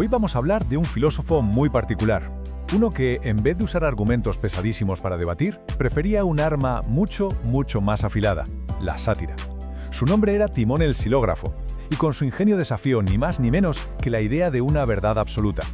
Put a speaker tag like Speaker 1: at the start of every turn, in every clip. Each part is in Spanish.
Speaker 1: Hoy vamos a hablar de un filósofo muy particular. Uno que, en vez de usar argumentos pesadísimos para debatir, prefería un arma mucho más afilada, la sátira. Su nombre era Timón el Silógrafo, y con su ingenio desafió ni más ni menos que la idea de una verdad absoluta.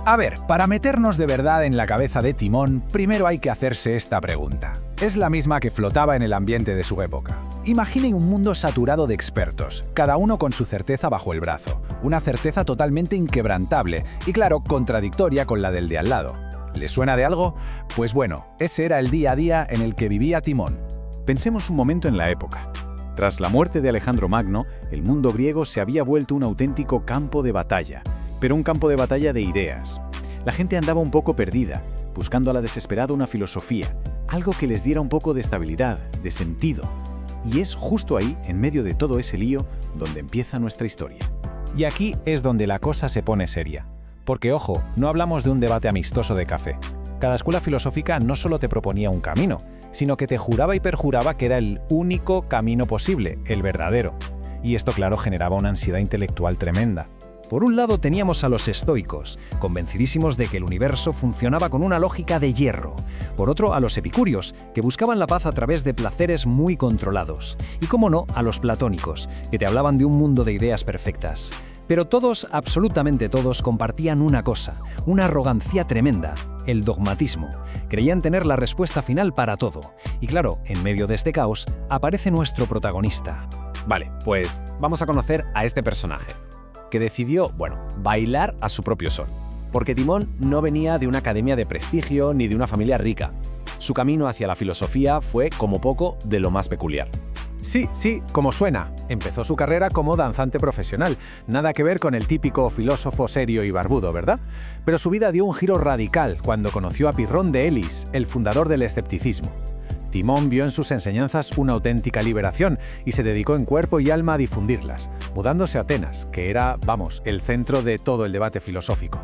Speaker 2: A ver, para meternos de verdad en la cabeza de Timón, primero hay que hacerse esta pregunta. Es la misma que flotaba en el ambiente de su época. Imaginen un mundo saturado de expertos, cada uno con su certeza bajo el brazo. Una certeza totalmente inquebrantable y, claro, contradictoria con la del de al lado. ¿Les suena de algo? Pues bueno, ese era el día a día en el que vivía Timón.
Speaker 3: Pensemos un momento en la época. Tras la muerte de Alejandro Magno, el mundo griego se había vuelto un auténtico campo de batalla, pero un campo de batalla de ideas. La gente andaba un poco perdida, buscando a la desesperada una filosofía, algo que les diera un poco de estabilidad, de sentido. Y es justo ahí, en medio de todo ese lío, donde empieza nuestra historia.
Speaker 2: Y aquí es donde la cosa se pone seria. Porque, ojo, no hablamos de un debate amistoso de café. Cada escuela filosófica no solo te proponía un camino, sino que te juraba y perjuraba que era el único camino posible, el verdadero. Y esto, claro, generaba una ansiedad intelectual tremenda. Por un lado teníamos a los estoicos, convencidísimos de que el universo funcionaba con una lógica de hierro. Por otro, a los epicúreos, que buscaban la paz a través de placeres muy controlados. Y, cómo no, a los platónicos, que te hablaban de un mundo de ideas perfectas. Pero todos, absolutamente todos, compartían una cosa, una arrogancia tremenda, el dogmatismo. Creían tener la respuesta final para todo. Y claro, en medio de este caos, aparece nuestro protagonista.
Speaker 4: Vale, pues vamos a conocer a este personaje, que decidió, bailar a su propio son. Porque Timón no venía de una academia de prestigio ni de una familia rica. Su camino hacia la filosofía fue, como poco, de lo más peculiar.
Speaker 2: Sí, como suena. Empezó su carrera como danzante profesional. Nada que ver con el típico filósofo serio y barbudo, ¿verdad? Pero su vida dio un giro radical cuando conoció a Pirrón de Elis, el fundador del escepticismo. Timón vio en sus enseñanzas una auténtica liberación y se dedicó en cuerpo y alma a difundirlas, mudándose a Atenas, que era, el centro de todo el debate filosófico.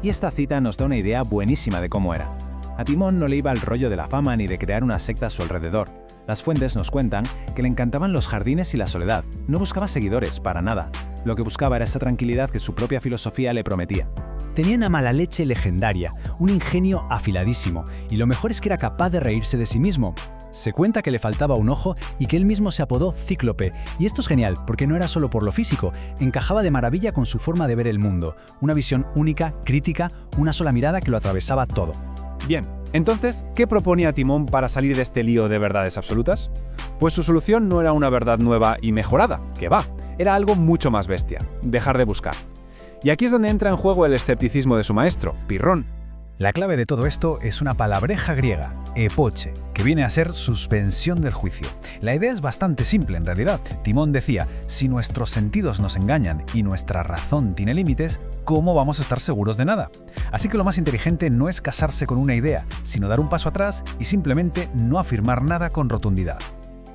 Speaker 2: Y esta cita nos da una idea buenísima de cómo era. A Timón no le iba el rollo de la fama ni de crear una secta a su alrededor. Las fuentes nos cuentan que le encantaban los jardines y la soledad. No buscaba seguidores, para nada. Lo que buscaba era esa tranquilidad que su propia filosofía le prometía. Tenía una mala leche legendaria, un ingenio afiladísimo, y lo mejor es que era capaz de reírse de sí mismo. Se cuenta que le faltaba un ojo y que él mismo se apodó Cíclope. Y esto es genial, porque no era solo por lo físico, encajaba de maravilla con su forma de ver el mundo. Una visión única, crítica, una sola mirada que lo atravesaba todo.
Speaker 4: Bien, entonces, ¿qué proponía Timón para salir de este lío de verdades absolutas? Pues su solución no era una verdad nueva y mejorada, que va, era algo mucho más bestia, dejar de buscar. Y aquí es donde entra en juego el escepticismo de su maestro, Pirrón.
Speaker 2: La clave de todo esto es una palabreja griega, epoche, que viene a ser suspensión del juicio. La idea es bastante simple en realidad. Timón decía, si nuestros sentidos nos engañan y nuestra razón tiene límites, ¿cómo vamos a estar seguros de nada? Así que lo más inteligente no es casarse con una idea, sino dar un paso atrás y simplemente no afirmar nada con rotundidad.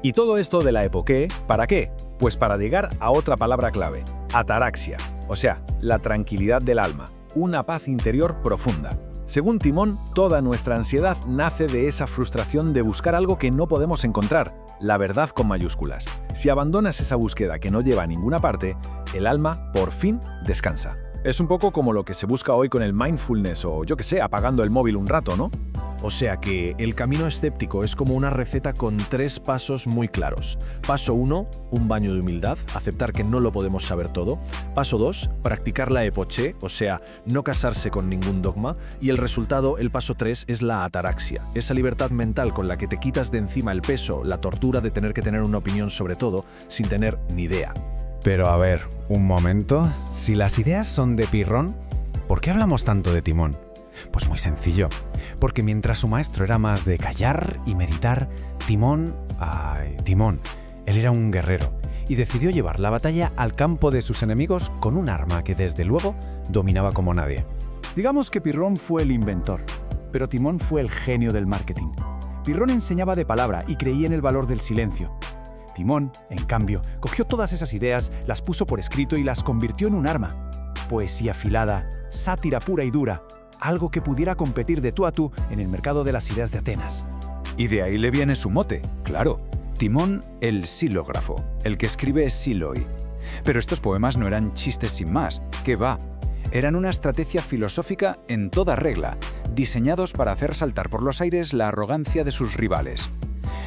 Speaker 1: Y todo esto de la epoqué, ¿para qué? Pues para llegar a otra palabra clave, ataraxia, o sea, la tranquilidad del alma, una paz interior profunda. Según Timón, toda nuestra ansiedad nace de esa frustración de buscar algo que no podemos encontrar, la verdad con mayúsculas. Si abandonas esa búsqueda que no lleva a ninguna parte, el alma, por fin, descansa. Es un poco como lo que se busca hoy con el mindfulness o, apagando el móvil un rato, ¿no?
Speaker 5: O sea que el camino escéptico es como una receta con 3 pasos muy claros. Paso 1, un baño de humildad, aceptar que no lo podemos saber todo. Paso 2, practicar la epoché, o sea, no casarse con ningún dogma. Y el resultado, el paso 3, es la ataraxia, esa libertad mental con la que te quitas de encima el peso, la tortura de tener que tener una opinión sobre todo, sin tener ni idea.
Speaker 2: Pero a ver, un momento. Si las ideas son de Pirrón, ¿por qué hablamos tanto de Timón? Pues muy sencillo, porque mientras su maestro era más de callar y meditar, Timón, él era un guerrero y decidió llevar la batalla al campo de sus enemigos con un arma que desde luego dominaba como nadie.
Speaker 6: Digamos que Pirrón fue el inventor, pero Timón fue el genio del marketing. Pirrón enseñaba de palabra y creía en el valor del silencio. Timón, en cambio, cogió todas esas ideas, las puso por escrito y las convirtió en un arma. Poesía afilada, sátira pura y dura, algo que pudiera competir de tú a tú en el mercado de las ideas de Atenas.
Speaker 7: Y de ahí le viene su mote, claro, Timón el Silógrafo, el que escribe Siloi. Pero estos poemas no eran chistes sin más, ¿qué va? Eran una estrategia filosófica en toda regla, diseñados para hacer saltar por los aires la arrogancia de sus rivales.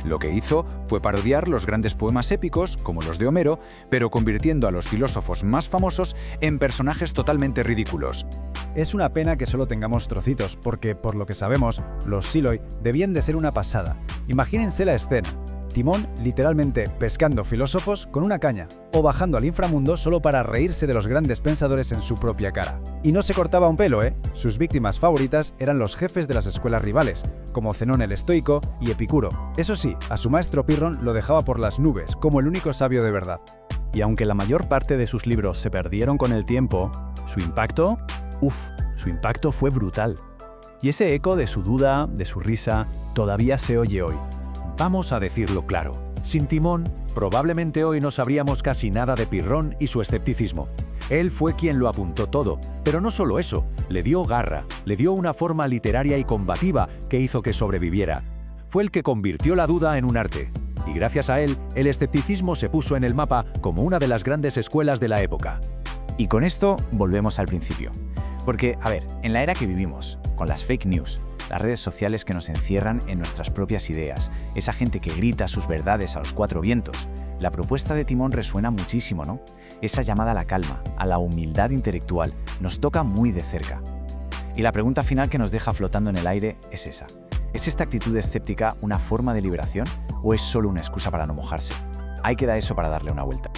Speaker 7: Lo que hizo fue parodiar los grandes poemas épicos, como los de Homero, pero convirtiendo a los filósofos más famosos en personajes totalmente ridículos.
Speaker 6: Es una pena que solo tengamos trocitos, porque, por lo que sabemos, los Siloi debían de ser una pasada. Imagínense la escena. Timón literalmente pescando filósofos con una caña, o bajando al inframundo solo para reírse de los grandes pensadores en su propia cara. Y no se cortaba un pelo, ¿eh? Sus víctimas favoritas eran los jefes de las escuelas rivales, como Zenón el Estoico y Epicuro. Eso sí, a su maestro Pirrón lo dejaba por las nubes, como el único sabio de verdad.
Speaker 8: Y aunque la mayor parte de sus libros se perdieron con el tiempo, su impacto fue brutal. Y ese eco de su duda, de su risa, todavía se oye hoy.
Speaker 2: Vamos a decirlo claro. Sin Timón, probablemente hoy no sabríamos casi nada de Pirrón y su escepticismo. Él fue quien lo apuntó todo, pero no solo eso, le dio garra, le dio una forma literaria y combativa que hizo que sobreviviera. Fue el que convirtió la duda en un arte. Y gracias a él, el escepticismo se puso en el mapa como una de las grandes escuelas de la época.
Speaker 3: Y con esto volvemos al principio. Porque, a ver, en la era que vivimos, con las fake news, las redes sociales que nos encierran en nuestras propias ideas, esa gente que grita sus verdades a los cuatro vientos, la propuesta de Timón resuena muchísimo, ¿no? Esa llamada a la calma, a la humildad intelectual, nos toca muy de cerca. Y la pregunta final que nos deja flotando en el aire es esa. ¿Es esta actitud escéptica una forma de liberación o es solo una excusa para no mojarse? Ahí queda eso para darle una vuelta.